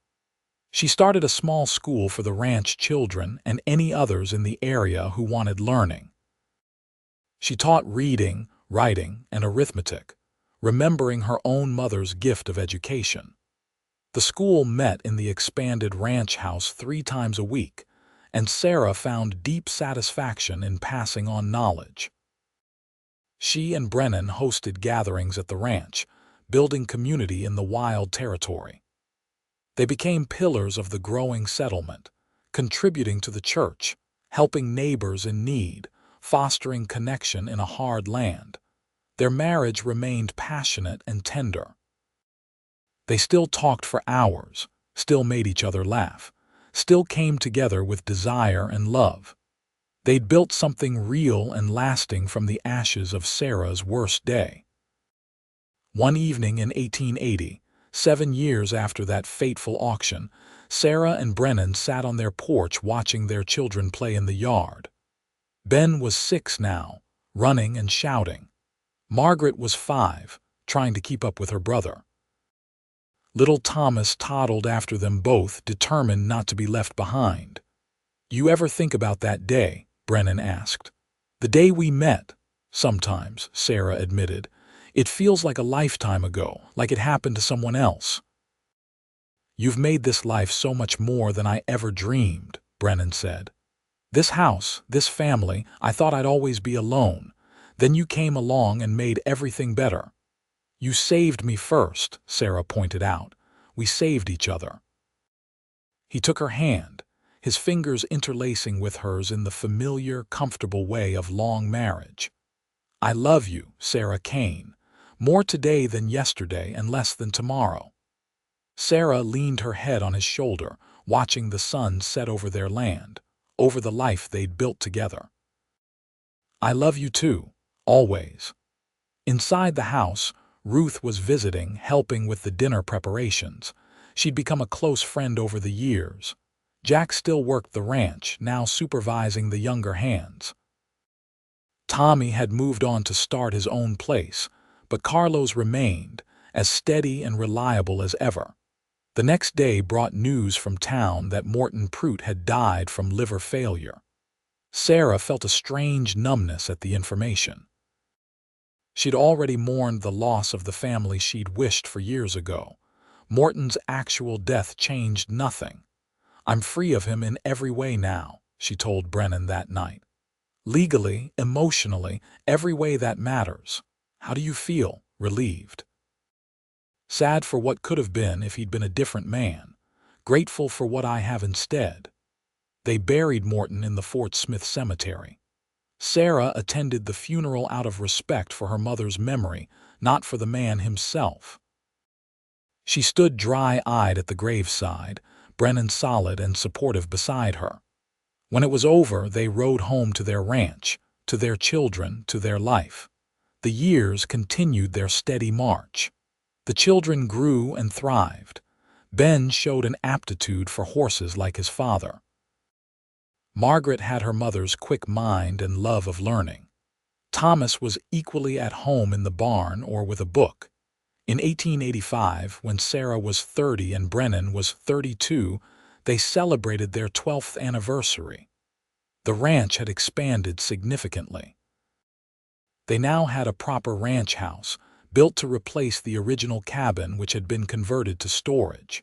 She started a small school for the ranch children and any others in the area who wanted learning. She taught reading, writing, and arithmetic, remembering her own mother's gift of education. The school met in the expanded ranch house 3 times a week, and Sarah found deep satisfaction in passing on knowledge. She and Brennan hosted gatherings at the ranch, building community in the wild territory. They became pillars of the growing settlement, contributing to the church, helping neighbors in need, fostering connection in a hard land. Their marriage remained passionate and tender. They still talked for hours, still made each other laugh, still came together with desire and love. They'd built something real and lasting from the ashes of Sarah's worst day. One evening in 1880, 7 years after that fateful auction, Sarah and Brennan sat on their porch watching their children play in the yard. Ben was 6 now, running and shouting. Margaret was 5, trying to keep up with her brother. Little Thomas toddled after them both, determined not to be left behind. "You ever think about that day?" Brennan asked. "The day we met?" "Sometimes," Sarah admitted. "It feels like a lifetime ago, like it happened to someone else." "You've made this life so much more than I ever dreamed," Brennan said. "This house, this family, I thought I'd always be alone. Then you came along and made everything better." "You saved me first," Sarah pointed out. "We saved each other." He took her hand, his fingers interlacing with hers in the familiar, comfortable way of long marriage. "I love you, Sarah Kane, more today than yesterday and less than tomorrow." Sarah leaned her head on his shoulder, watching the sun set over their land, over the life they'd built together. "I love you too, always." Inside the house, Ruth was visiting, helping with the dinner preparations. She'd become a close friend over the years. Jack still worked the ranch, now supervising the younger hands. Tommy had moved on to start his own place, but Carlos remained, as steady and reliable as ever. The next day brought news from town that Morton Pruitt had died from liver failure. Sarah felt a strange numbness at the information. She'd already mourned the loss of the family she'd wished for years ago. Morton's actual death changed nothing. "I'm free of him in every way now," she told Brennan that night. "Legally, emotionally, every way that matters." "How do you feel?" "Relieved. Sad for what could have been if he'd been a different man. Grateful for what I have instead." They buried Morton in the Fort Smith Cemetery. Sarah attended the funeral out of respect for her mother's memory, not for the man himself. She stood dry-eyed at the graveside, Brennan solid and supportive beside her. When it was over, they rode home to their ranch, to their children, to their life. The years continued their steady march. The children grew and thrived. Ben showed an aptitude for horses like his father. Margaret had her mother's quick mind and love of learning. Thomas was equally at home in the barn or with a book. In 1885, when Sarah was 30 and Brennan was 32, they celebrated their 12th anniversary. The ranch had expanded significantly. They now had a proper ranch house, built to replace the original cabin which had been converted to storage.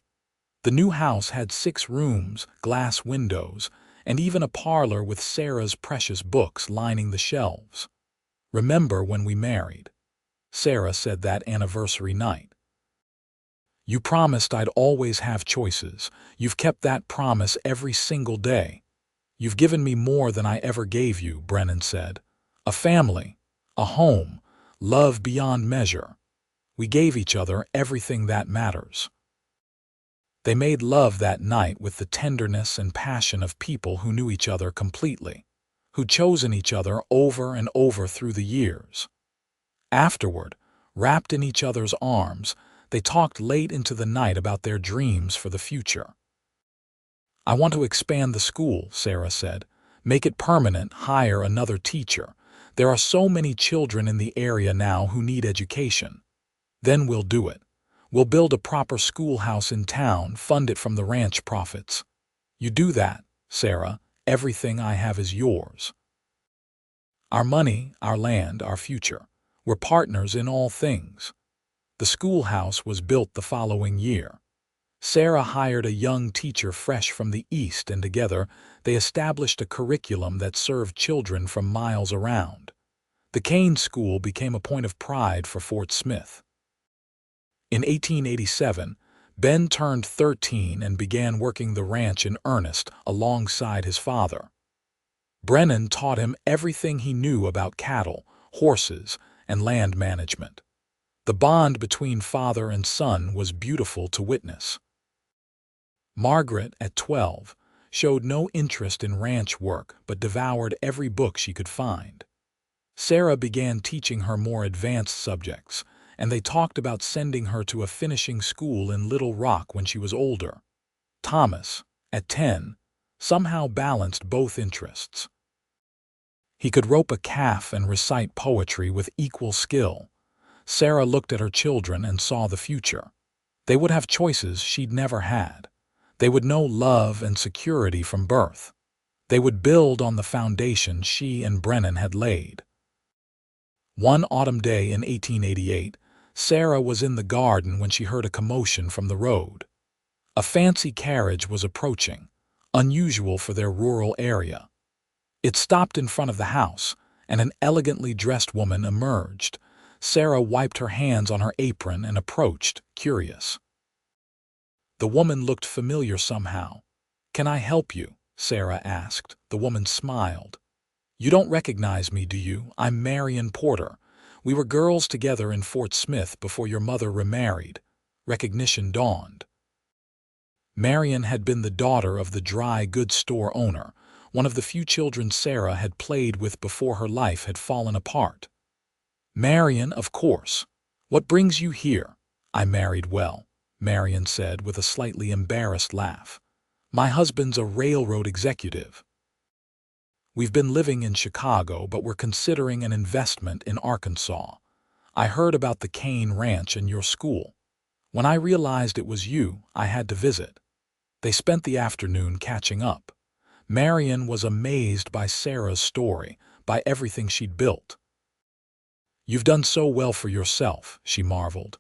The new house had 6 rooms, glass windows, and even a parlor with Sarah's precious books lining the shelves. "Remember when we married?" Sarah said that anniversary night. "You promised I'd always have choices. You've kept that promise every single day." "You've given me more than I ever gave you," Brennan said. "A family, a home, love beyond measure. We gave each other everything that matters." They made love that night with the tenderness and passion of people who knew each other completely, who'd chosen each other over and over through the years. Afterward, wrapped in each other's arms, they talked late into the night about their dreams for the future. "I want to expand the school," Sarah said. "Make it permanent, hire another teacher. There are so many children in the area now who need education. Then we'll do it. We'll build a proper schoolhouse in town, fund it from the ranch profits." "You do that, Sarah. Everything I have is yours. Our money, our land, our future. We're partners in all things." The schoolhouse was built the following year. Sarah hired a young teacher fresh from the East, and together they established a curriculum that served children from miles around. The Kane School became a point of pride for Fort Smith. In 1887, Ben turned 13 and began working the ranch in earnest alongside his father. Brennan taught him everything he knew about cattle, horses, and land management. The bond between father and son was beautiful to witness. Margaret, at 12, showed no interest in ranch work but devoured every book she could find. Sarah began teaching her more advanced subjects, and they talked about sending her to a finishing school in Little Rock when she was older. Thomas, at 10, somehow balanced both interests. He could rope a calf and recite poetry with equal skill. Sarah looked at her children and saw the future. They would have choices she'd never had. They would know love and security from birth. They would build on the foundation she and Brennan had laid. One autumn day in 1888, Sarah was in the garden when she heard a commotion from the road. A fancy carriage was approaching, unusual for their rural area. It stopped in front of the house, and an elegantly dressed woman emerged. Sarah wiped her hands on her apron and approached, curious. The woman looked familiar somehow. "Can I help you?" Sarah asked. The woman smiled. "You don't recognize me, do you? I'm Marion Porter. We were girls together in Fort Smith before your mother remarried." Recognition dawned. Marion had been the daughter of the dry goods store owner, one of the few children Sarah had played with before her life had fallen apart. "Marion, of course. What brings you here?" "I married well," Marion said with a slightly embarrassed laugh. "My husband's a railroad executive. We've been living in Chicago, but we're considering an investment in Arkansas. I heard about the Kane Ranch and your school. When I realized it was you, I had to visit." They spent the afternoon catching up. Marion was amazed by Sarah's story, by everything she'd built. "You've done so well for yourself," she marveled.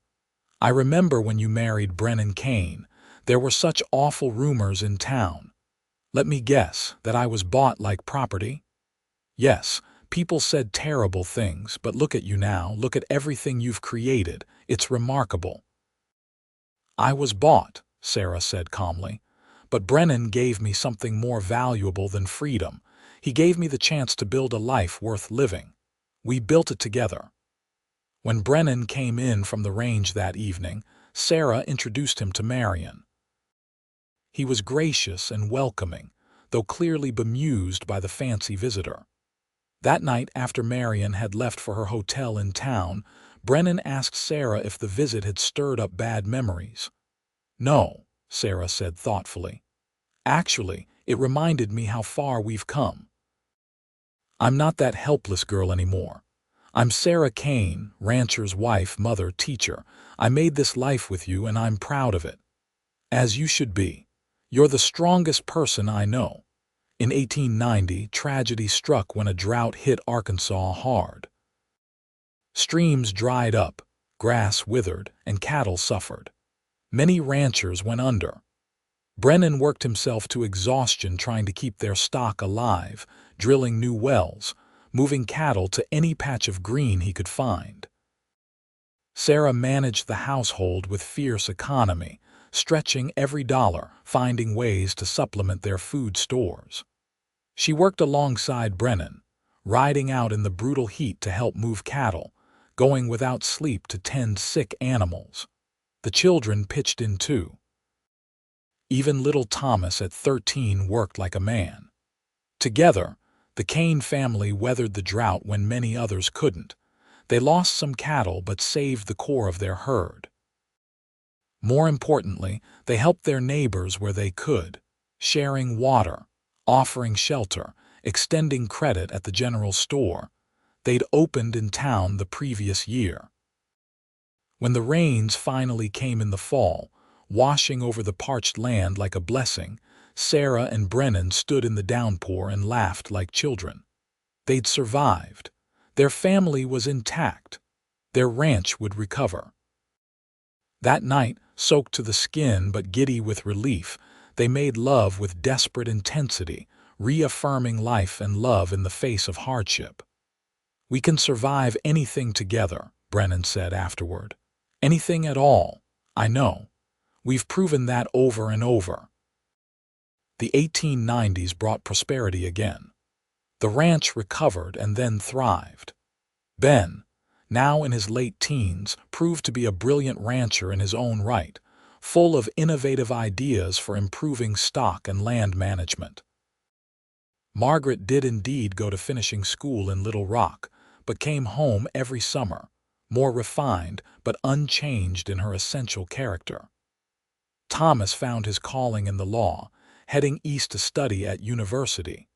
"I remember when you married Brennan Kane. There were such awful rumors in town. Let me guess, that I was bought like property?" "Yes, people said terrible things, but look at you now, look at everything you've created. It's remarkable." "I was bought," Sarah said calmly, "but Brennan gave me something more valuable than freedom. He gave me the chance to build a life worth living. We built it together." When Brennan came in from the range that evening, Sarah introduced him to Marion. He was gracious and welcoming, though clearly bemused by the fancy visitor. That night, after Marion had left for her hotel in town, Brennan asked Sarah if the visit had stirred up bad memories. "No," Sarah said thoughtfully. "Actually, it reminded me how far we've come. I'm not that helpless girl anymore. I'm Sarah Kane, rancher's wife, mother, teacher. I made this life with you, and I'm proud of it. As you should be. You're the strongest person I know." In 1890, tragedy struck when a drought hit Arkansas hard. Streams dried up, grass withered, and cattle suffered. Many ranchers went under. Brennan worked himself to exhaustion trying to keep their stock alive, drilling new wells, moving cattle to any patch of green he could find. Sarah managed the household with fierce economy, stretching every dollar, finding ways to supplement their food stores. She worked alongside Brennan, riding out in the brutal heat to help move cattle, going without sleep to tend sick animals. The children pitched in too. Even little Thomas at 13 worked like a man. Together, the Kane family weathered the drought when many others couldn't. They lost some cattle but saved the core of their herd. More importantly, they helped their neighbors where they could, sharing water, offering shelter, extending credit at the general store. They'd opened in town the previous year. When the rains finally came in the fall, washing over the parched land like a blessing, Sarah and Brennan stood in the downpour and laughed like children. They'd survived. Their family was intact. Their ranch would recover. That night, Soaked to the skin but giddy with relief, they made love with desperate intensity, reaffirming life and love in the face of hardship. "We can survive anything together," Brennan said afterward. "Anything at all, I know. We've proven that over and over." The 1890s brought prosperity again. The ranch recovered and then thrived. Ben, now in his late teens, proved to be a brilliant rancher in his own right, full of innovative ideas for improving stock and land management. Margaret did indeed go to finishing school in Little Rock, but came home every summer, more refined but unchanged in her essential character. Thomas found his calling in the law, heading east to study at university.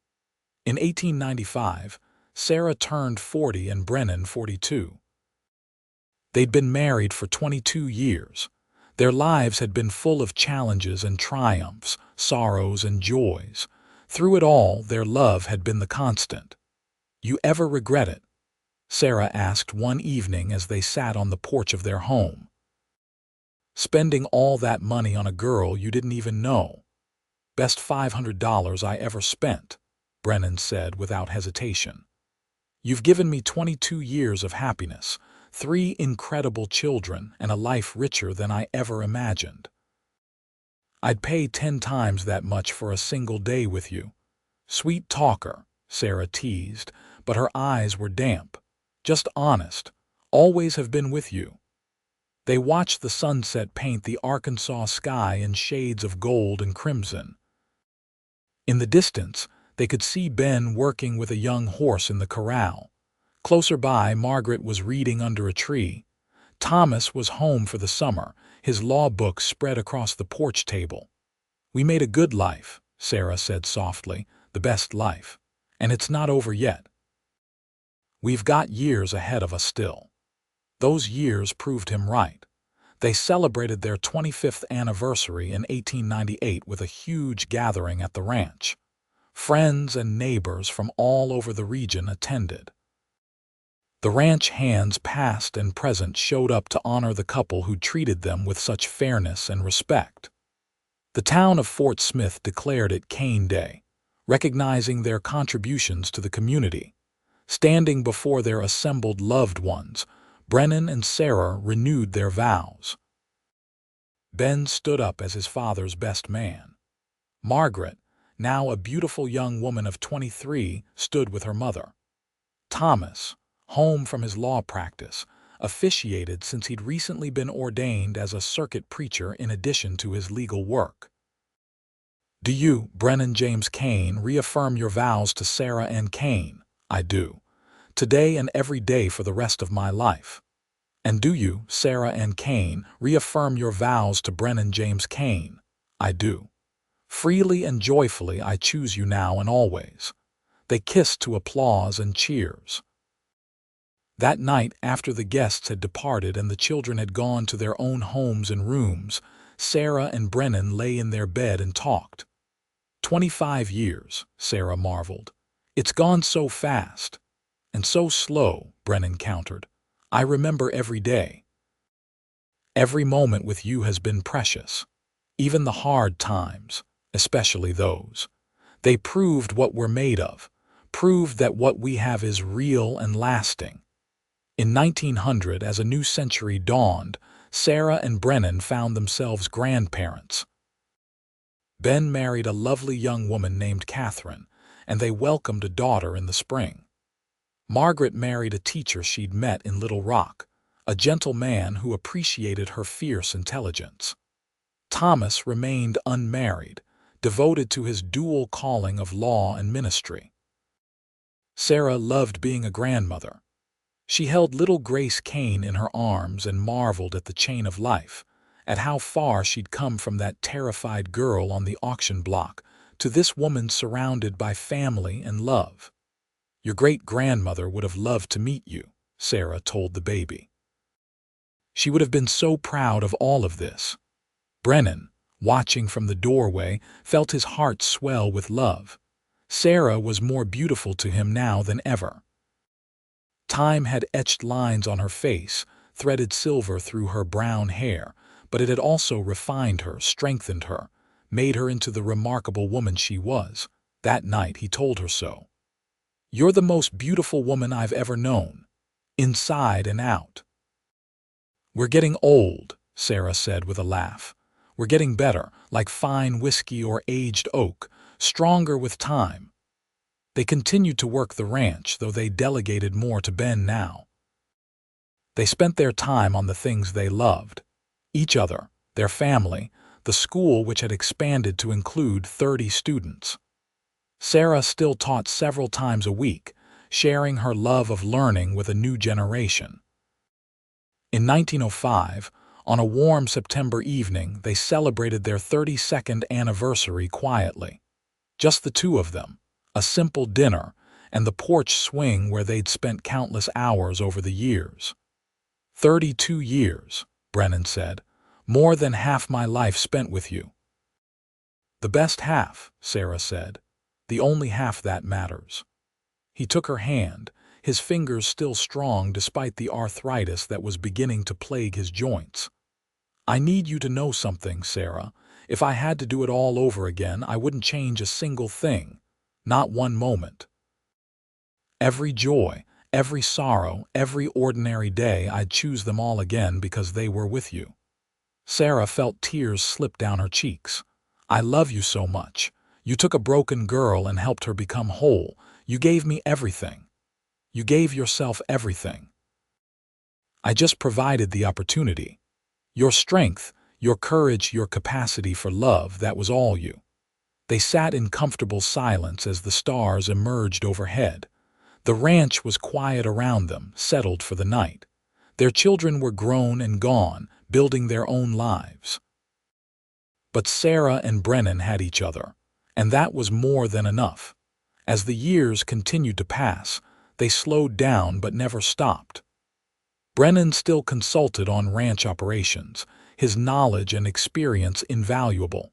In 1895, Sarah turned 40 and Brennan 42. They'd been married for 22 years. Their lives had been full of challenges and triumphs, sorrows and joys. Through it all, their love had been the constant. "You ever regret it?" Sarah asked one evening as they sat on the porch of their home. "Spending all that money on a girl you didn't even know. Best $500 I ever spent," Brennan said without hesitation. "You've given me 22 years of happiness, 3 incredible children, and a life richer than I ever imagined. I'd pay 10 times that much for a single day with you." "Sweet talker," Sarah teased, but her eyes were damp. "Just honest. Always have been with you." They watched the sunset paint the Arkansas sky in shades of gold and crimson. In the distance, they could see Ben working with a young horse in the corral. Closer by, Margaret was reading under a tree. Thomas was home for the summer, his law books spread across the porch table. "We made a good life," Sarah said softly, "the best life. And it's not over yet. We've got years ahead of us still." Those years proved him right. They celebrated their 25th anniversary in 1898 with a huge gathering at the ranch. Friends and neighbors from all over the region attended. The ranch hands past and present showed up to honor the couple who treated them with such fairness and respect. The town of Fort Smith declared it Kane Day, recognizing their contributions to the community. Standing before their assembled loved ones, Brennan and Sarah renewed their vows. Ben stood up as his father's best man. Margaret, now a beautiful young woman of 23, stood with her mother. Thomas, home from his law practice, officiated since he'd recently been ordained as a circuit preacher in addition to his legal work. "Do you, Brennan James Kane, reaffirm your vows to Sarah Ann Kane?" "I do. Today and every day for the rest of my life." "And do you, Sarah Ann Kane, reaffirm your vows to Brennan James Kane?" "I do. Freely and joyfully I choose you now and always." They kissed to applause and cheers. That night, after the guests had departed and the children had gone to their own homes and rooms, Sarah and Brennan lay in their bed and talked. 25 years, Sarah marveled. "It's gone so fast." "And so slow," Brennan countered. "I remember every day. Every moment with you has been precious. Even the hard times, especially those. They proved what we're made of, proved that what we have is real and lasting." In 1900, as a new century dawned, Sarah and Brennan found themselves grandparents. Ben married a lovely young woman named Catherine, and they welcomed a daughter in the spring. Margaret married a teacher she'd met in Little Rock, a gentle man who appreciated her fierce intelligence. Thomas remained unmarried, devoted to his dual calling of law and ministry. Sarah loved being a grandmother. She held little Grace Kane in her arms and marveled at the chain of life, at how far she'd come from that terrified girl on the auction block to this woman surrounded by family and love. "Your great-grandmother would have loved to meet you," Sarah told the baby. She would have been so proud of all of this. Brennan, watching from the doorway, felt his heart swell with love. Sarah was more beautiful to him now than ever. Time had etched lines on her face, threaded silver through her brown hair, but it had also refined her, strengthened her, made her into the remarkable woman she was. That night he told her so. "You're the most beautiful woman I've ever known, inside and out." "We're getting old," Sarah said with a laugh. "We're getting better, like fine whiskey or aged oak, stronger with time." They continued to work the ranch, though they delegated more to Ben now. They spent their time on the things they loved: each other, their family, the school which had expanded to include 30 students. Sarah still taught several times a week, sharing her love of learning with a new generation. In 1905, on a warm September evening, they celebrated their 32nd anniversary quietly. Just the two of them, a simple dinner, and the porch swing where they'd spent countless hours over the years. 32 years, Brennan said. "More than half my life spent with you." "The best half," Sarah said. "The only half that matters." He took her hand, his fingers still strong despite the arthritis that was beginning to plague his joints. "I need you to know something, Sarah. If I had to do it all over again, I wouldn't change a single thing. Not one moment. Every joy, every sorrow, every ordinary day, I'd choose them all again because they were with you." Sarah felt tears slip down her cheeks. "I love you so much. You took a broken girl and helped her become whole. You gave me everything. You gave yourself everything. I just provided the opportunity. Your strength, your courage, your capacity for love, that was all you." They sat in comfortable silence as the stars emerged overhead. The ranch was quiet around them, settled for the night. Their children were grown and gone, building their own lives. But Sarah and Brennan had each other, and that was more than enough. As the years continued to pass, they slowed down but never stopped. Brennan still consulted on ranch operations, his knowledge and experience invaluable.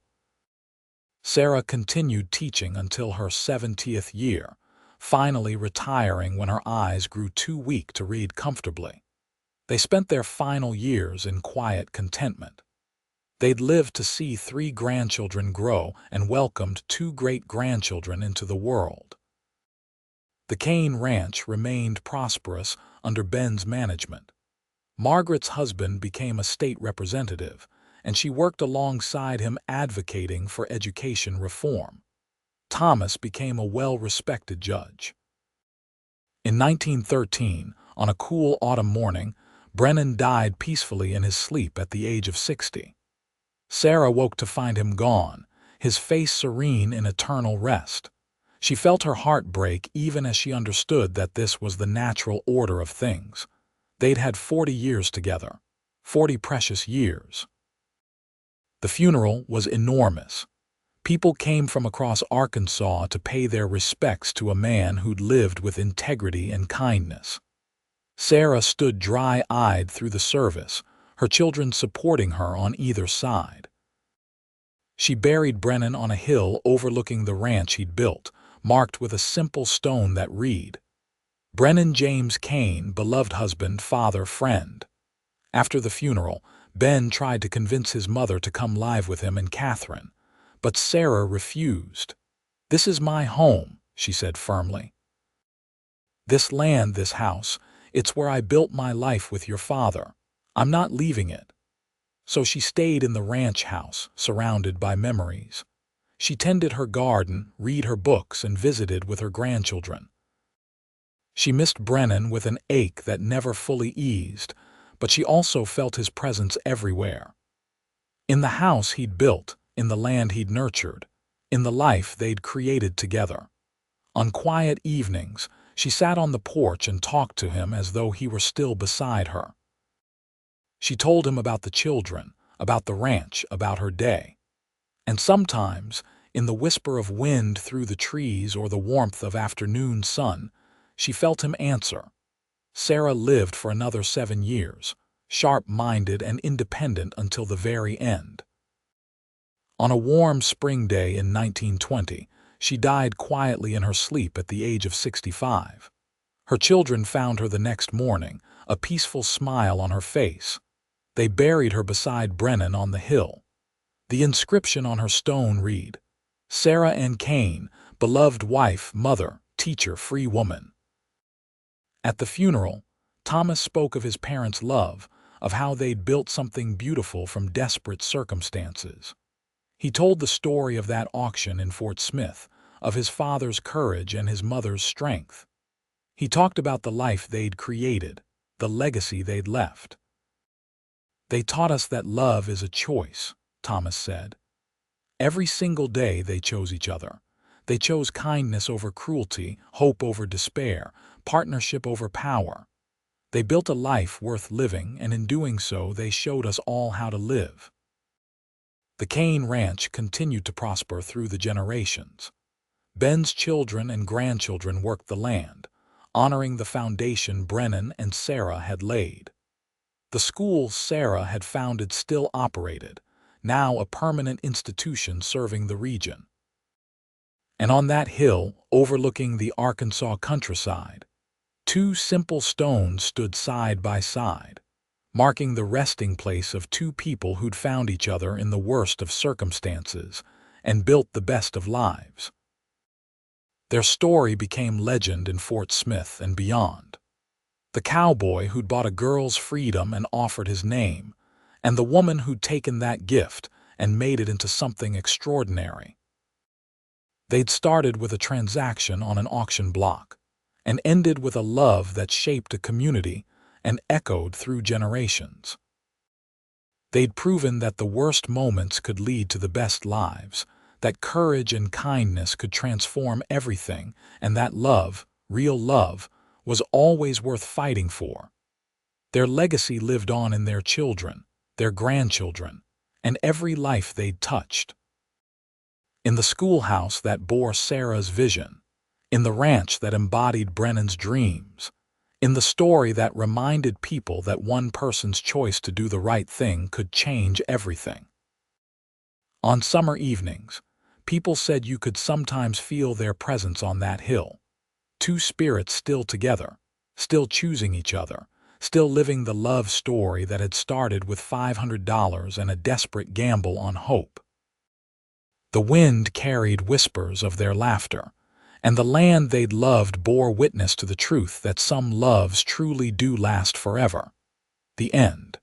Sarah continued teaching until her 70th year, finally retiring when her eyes grew too weak to read comfortably. They spent their final years in quiet contentment. They'd lived to see 3 grandchildren grow and welcomed 2 great-grandchildren into the world. The Kane Ranch remained prosperous under Ben's management. Margaret's husband became a state representative, and she worked alongside him advocating for education reform. Thomas became a well-respected judge. In 1913, on a cool autumn morning, Brennan died peacefully in his sleep at the age of 60. Sarah woke to find him gone, his face serene in eternal rest. She felt her heart break even as she understood that this was the natural order of things. They'd had 40 years together, 40 precious years. The funeral was enormous. People came from across Arkansas to pay their respects to a man who'd lived with integrity and kindness. Sarah stood dry-eyed through the service, her children supporting her on either side. She buried Brennan on a hill overlooking the ranch he'd built, marked with a simple stone that read, "Brennan James Kane, beloved husband, father, friend." After the funeral, Ben tried to convince his mother to come live with him and Catherine, but Sarah refused. "This is my home," she said firmly. "This land, this house, it's where I built my life with your father. I'm not leaving it." So she stayed in the ranch house, surrounded by memories. She tended her garden, read her books, and visited with her grandchildren. She missed Brennan with an ache that never fully eased, but she also felt his presence everywhere. In the house he'd built, in the land he'd nurtured, in the life they'd created together. On quiet evenings, she sat on the porch and talked to him as though he were still beside her. She told him about the children, about the ranch, about her day. And sometimes, in the whisper of wind through the trees or the warmth of afternoon sun, she felt him answer. Sarah lived for another 7 years, sharp-minded and independent until the very end. On a warm spring day in 1920, she died quietly in her sleep at the age of 65. Her children found her the next morning, a peaceful smile on her face. They buried her beside Brennan on the hill. The inscription on her stone read, "Sarah and Kane, beloved wife, mother, teacher, free woman." At the funeral, Thomas spoke of his parents' love, of how they'd built something beautiful from desperate circumstances. He told the story of that auction in Fort Smith, of his father's courage and his mother's strength. He talked about the life they'd created, the legacy they'd left. "They taught us that love is a choice," Thomas said. "Every single day they chose each other. They chose kindness over cruelty, hope over despair, partnership over power. They built a life worth living, and in doing so they showed us all how to live." The Kane Ranch continued to prosper through the generations. Ben's children and grandchildren worked the land, honoring the foundation Brennan and Sarah had laid. The school Sarah had founded still operated, now a permanent institution serving the region. And on that hill, overlooking the Arkansas countryside, two simple stones stood side by side, marking the resting place of two people who'd found each other in the worst of circumstances and built the best of lives. Their story became legend in Fort Smith and beyond. The cowboy who'd bought a girl's freedom and offered his name, and the woman who'd taken that gift and made it into something extraordinary. They'd started with a transaction on an auction block, and ended with a love that shaped a community and echoed through generations. They'd proven that the worst moments could lead to the best lives, that courage and kindness could transform everything, and that love, real love, was always worth fighting for. Their legacy lived on in their children, their grandchildren, and every life they'd touched. In the schoolhouse that bore Sarah's vision, in the ranch that embodied Brennan's dreams, in the story that reminded people that one person's choice to do the right thing could change everything. On summer evenings, people said you could sometimes feel their presence on that hill. Two spirits still together, still choosing each other, still living the love story that had started with $500 and a desperate gamble on hope. The wind carried whispers of their laughter, and the land they'd loved bore witness to the truth that some loves truly do last forever. The end.